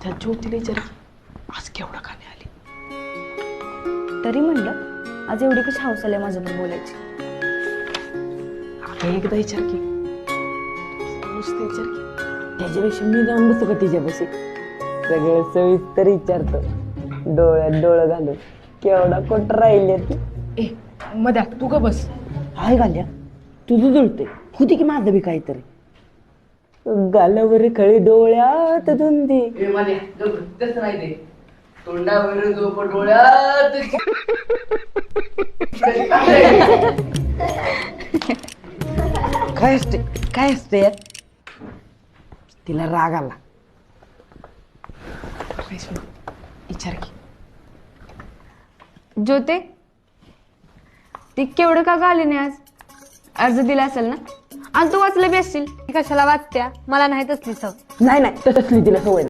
त्या ज्योतीला विचार आज केवढा खाणे आली. तरी म्हणलं आज एवढी कशी हौस आली माझ्याबरोबर बोलायची. आता एकदा विचार की नुसतं विचार की. त्याच्यापेक्षा मी जाऊन बसू का तिच्यापाशी सगळं सविस्तर विचारतो डोळ्यात डोळं घालून केवढा कोट राहिले ती. ए मध्या तू का बस. हाय घाल्या तुझं जुळते होती की माझं बी काहीतरी गालावर खळी डोळ्यात धुंदी. तसं नाही ते तोंडावर झोप डोळ्यात. काय असते यात तिला राग आला. विचार की. ज्योते ती केवढं का आली नाही आज. अर्ज दिला असेल ना आणि तू वाचलं बी असशील. कशाला वाचत्या मला नाही तसली सव. नाही तसली तिला सवय